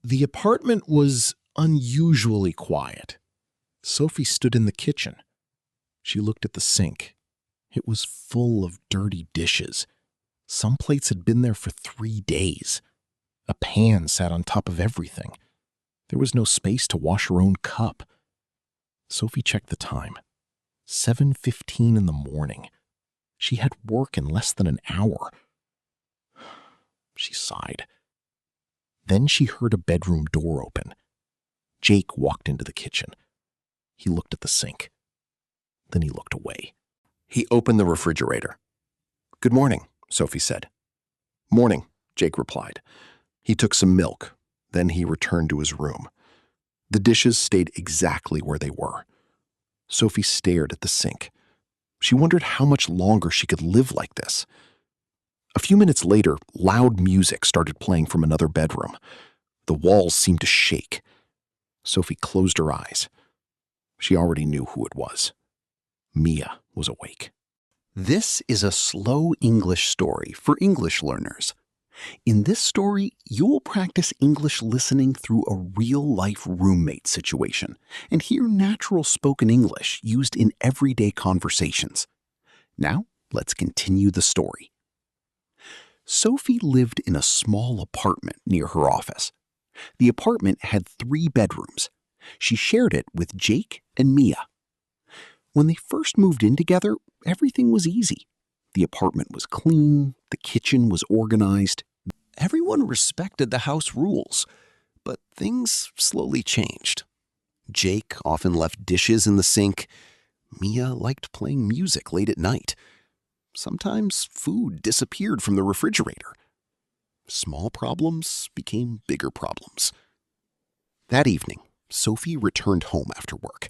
The apartment was unusually quiet. Sophie stood in the kitchen. She looked at the sink. It was full of dirty dishes. Some plates had been there for 3 days. A pan sat on top of everything. There was no space to wash her own cup. Sophie checked the time. 7:15 in the morning. She had work in less than an hour. She sighed. Then she heard a bedroom door open. Jake walked into the kitchen. He looked at the sink. Then he looked away. He opened the refrigerator. "Good morning," Sophie said. "Morning," Jake replied. He took some milk. Then he returned to his room. The dishes stayed exactly where they were. Sophie stared at the sink. She wondered how much longer she could live like this. A few minutes later, loud music started playing from another bedroom. The walls seemed to shake. Sophie closed her eyes. She already knew who it was. Mia was awake. This is a slow English story for English learners. In this story, you'll practice English listening through a real-life roommate situation and hear natural spoken English used in everyday conversations. Now, let's continue the story. Sophie lived in a small apartment near her office. The apartment had 3 bedrooms. She shared it with Jake and Mia. When they first moved in together, everything was easy. The apartment was clean, the kitchen was organized. Everyone respected the house rules, but things slowly changed. Jake often left dishes in the sink. Mia liked playing music late at night. Sometimes food disappeared from the refrigerator. Small problems became bigger problems. That evening, Sophie returned home after work.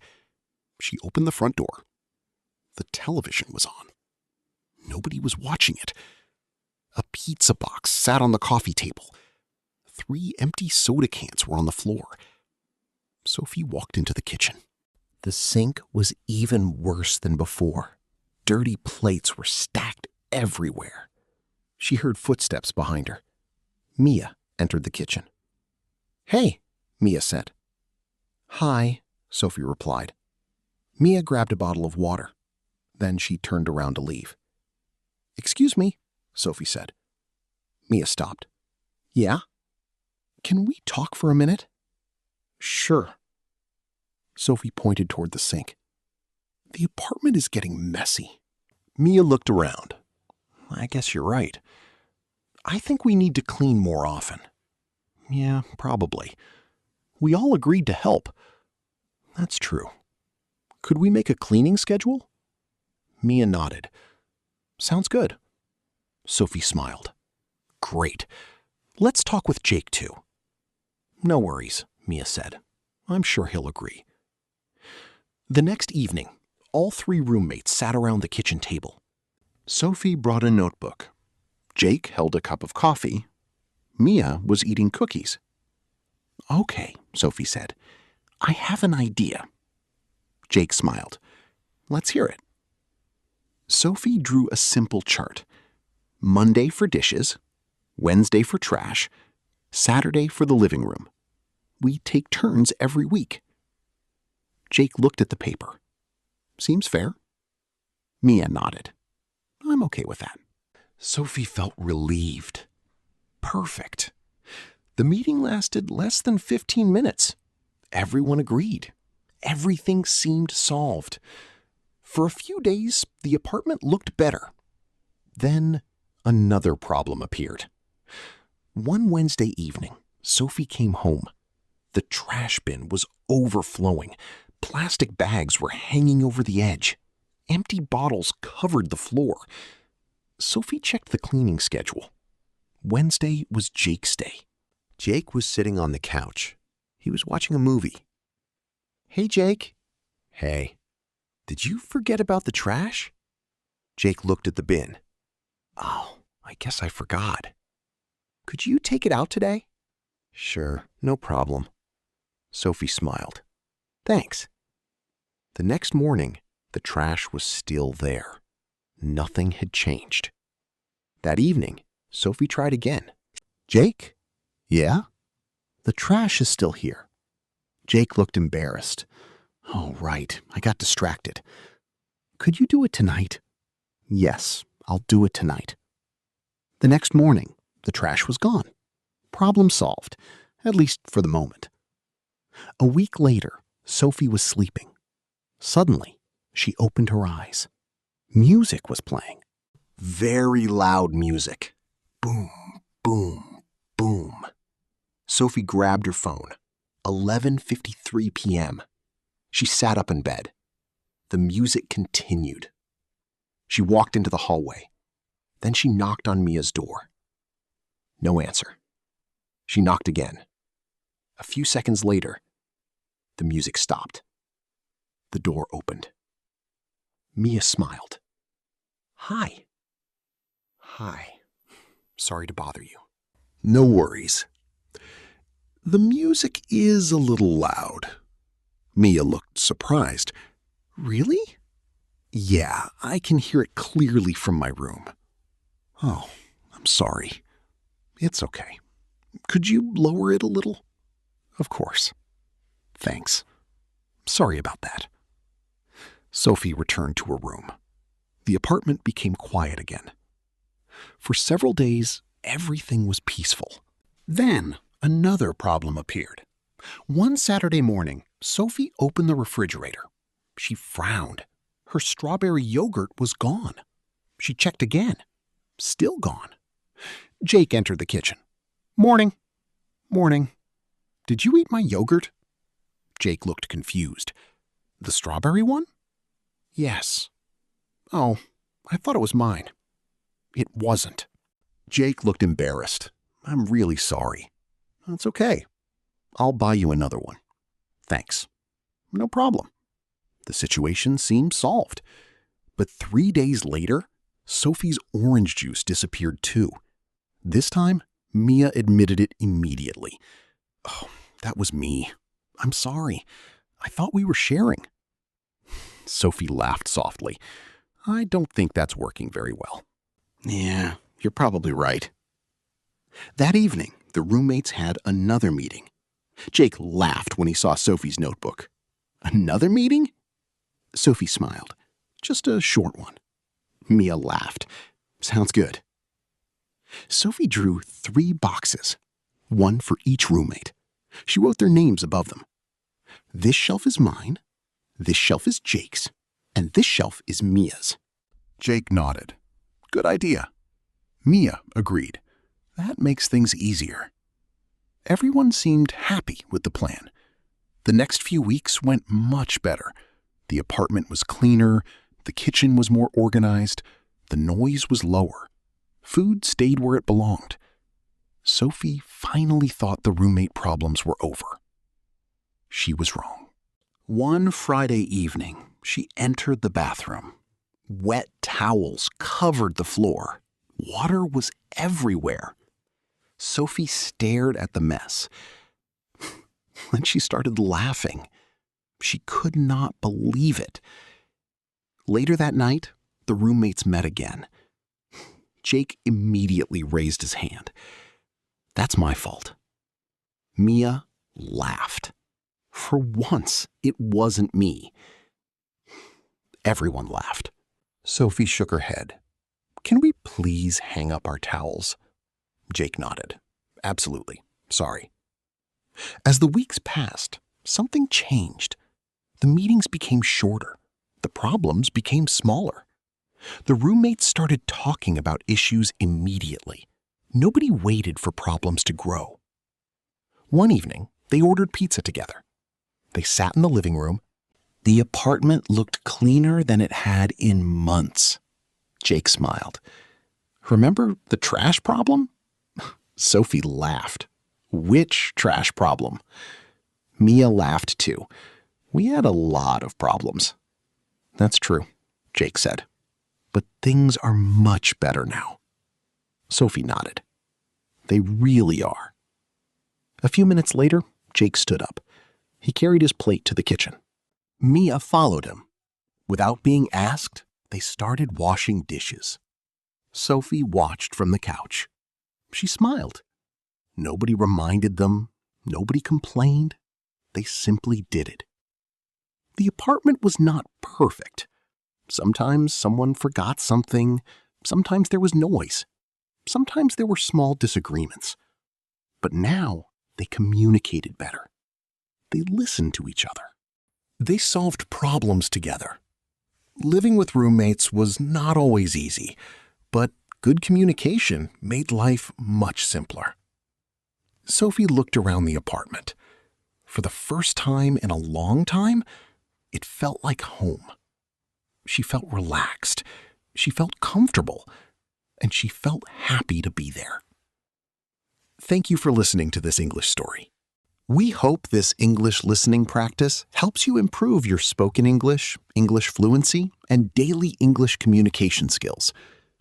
She opened the front door. The television was on. Nobody was watching it. A pizza box sat on the coffee table. 3 empty soda cans were on the floor. Sophie walked into the kitchen. The sink was even worse than before. Dirty plates were stacked everywhere. She heard footsteps behind her. Mia entered the kitchen. "Hey," Mia said. "Hi," Sophie replied. Mia grabbed a bottle of water. Then she turned around to leave. "Excuse me," Sophie said. Mia stopped. "Yeah? Can we talk for a minute?" "Sure." Sophie pointed toward the sink. "The apartment is getting messy." Mia looked around. "I guess you're right. I think we need to clean more often." "Yeah, probably. We all agreed to help." "That's true. Could we make a cleaning schedule?" Mia nodded. "Sounds good." Sophie smiled. "Great. Let's talk with Jake too." "No worries," Mia said. "I'm sure he'll agree." The next evening, all 3 roommates sat around the kitchen table. Sophie brought a notebook. Jake held a cup of coffee. Mia was eating cookies. "Okay," Sophie said. "I have an idea." Jake smiled. "Let's hear it." Sophie drew a simple chart. Monday for dishes, Wednesday for trash, Saturday for the living room. We take turns every week. Jake looked at the paper. "Seems fair." Mia nodded. "I'm okay with that." Sophie felt relieved. Perfect. The meeting lasted less than 15 minutes. Everyone agreed. Everything seemed solved. For a few days, the apartment looked better. Then another problem appeared. One Wednesday evening, Sophie came home. The trash bin was overflowing. Plastic bags were hanging over the edge. Empty bottles covered the floor. Sophie checked the cleaning schedule. Wednesday was Jake's day. Jake was sitting on the couch. He was watching a movie. "Hey, Jake." "Hey. Did you forget about the trash?" Jake looked at the bin. "Oh, I guess I forgot. Could you take it out today?" "Sure, no problem." Sophie smiled. "Thanks." The next morning, the trash was still there. Nothing had changed. That evening, Sophie tried again. "Jake?" "Yeah?" The trash is still here. Jake looked embarrassed. Oh, right, I got distracted. Could you do it tonight? Yes, I'll do it tonight. The next morning, the trash was gone. Problem solved, at least for the moment. A week later, Sophie was sleeping. Suddenly, she opened her eyes. Music was playing. Very loud music. Boom, boom, boom. Sophie grabbed her phone. 11:53 p.m. She sat up in bed. The music continued. She walked into the hallway. Then she knocked on Mia's door. No answer. She knocked again. A few seconds later, the music stopped. The door opened. Mia smiled. Hi. Hi. Sorry to bother you. No worries. The music is a little loud. Mia looked surprised. Really? Yeah, I can hear it clearly from my room. Oh, I'm sorry. It's okay. Could you lower it a little? Of course. Thanks. Sorry about that. Sophie returned to her room. The apartment became quiet again. For several days, everything was peaceful. Then, another problem appeared. One Saturday morning, Sophie opened the refrigerator. She frowned. Her strawberry yogurt was gone. She checked again. Still gone. Jake entered the kitchen. Morning. Morning. Did you eat my yogurt? Jake looked confused. The strawberry one? Yes. Oh, I thought it was mine. It wasn't. Jake looked embarrassed. I'm really sorry. That's okay. I'll buy you another one. Thanks. No problem. The situation seemed solved. But 3 days later, Sophie's orange juice disappeared too. This time, Mia admitted it immediately. Oh, that was me. I'm sorry. I thought we were sharing. Sophie laughed softly. I don't think that's working very well. Yeah, you're probably right. That evening, the roommates had another meeting. Jake laughed when he saw Sophie's notebook. Another meeting? Sophie smiled. Just a short one. Mia laughed. Sounds good. Sophie drew 3 boxes, one for each roommate. She wrote their names above them. This shelf is mine, this shelf is Jake's, and this shelf is Mia's. Jake nodded. Good idea. Mia agreed. That makes things easier. Everyone seemed happy with the plan. The next few weeks went much better. The apartment was cleaner, the kitchen was more organized, the noise was lower. Food stayed where it belonged. Sophie finally thought the roommate problems were over. She was wrong. One Friday evening, she entered the bathroom. Wet towels covered the floor. Water was everywhere. Sophie stared at the mess. Then she started laughing. She could not believe it. Later that night, the roommates met again. Jake immediately raised his hand. That's my fault. Mia laughed. For once, it wasn't me. Everyone laughed. Sophie shook her head. Can we please hang up our towels? Jake nodded. Absolutely. Sorry. As the weeks passed, something changed. The meetings became shorter. The problems became smaller. The roommates started talking about issues immediately. Nobody waited for problems to grow. One evening, they ordered pizza together. They sat in the living room. The apartment looked cleaner than it had in months. Jake smiled. Remember the trash problem? Sophie laughed. Which trash problem? Mia laughed too. We had a lot of problems. That's true, Jake said. But things are much better now. Sophie nodded. They really are. A few minutes later, Jake stood up. He carried his plate to the kitchen. Mia followed him. Without being asked, they started washing dishes. Sophie watched from the couch. She smiled. Nobody reminded them. Nobody complained. They simply did it. The apartment was not perfect. Sometimes someone forgot something. Sometimes there was noise. Sometimes there were small disagreements. But now they communicated better. They listened to each other. They solved problems together. Living with roommates was not always easy, but good communication made life much simpler. Sophie looked around the apartment. For the first time in a long time, it felt like home. She felt relaxed. She felt comfortable. And she felt happy to be there. Thank you for listening to this English story. We hope this English listening practice helps you improve your spoken English, English fluency, and daily English communication skills.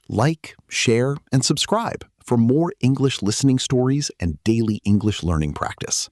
Like, share, and subscribe for more English listening stories and daily English learning practice.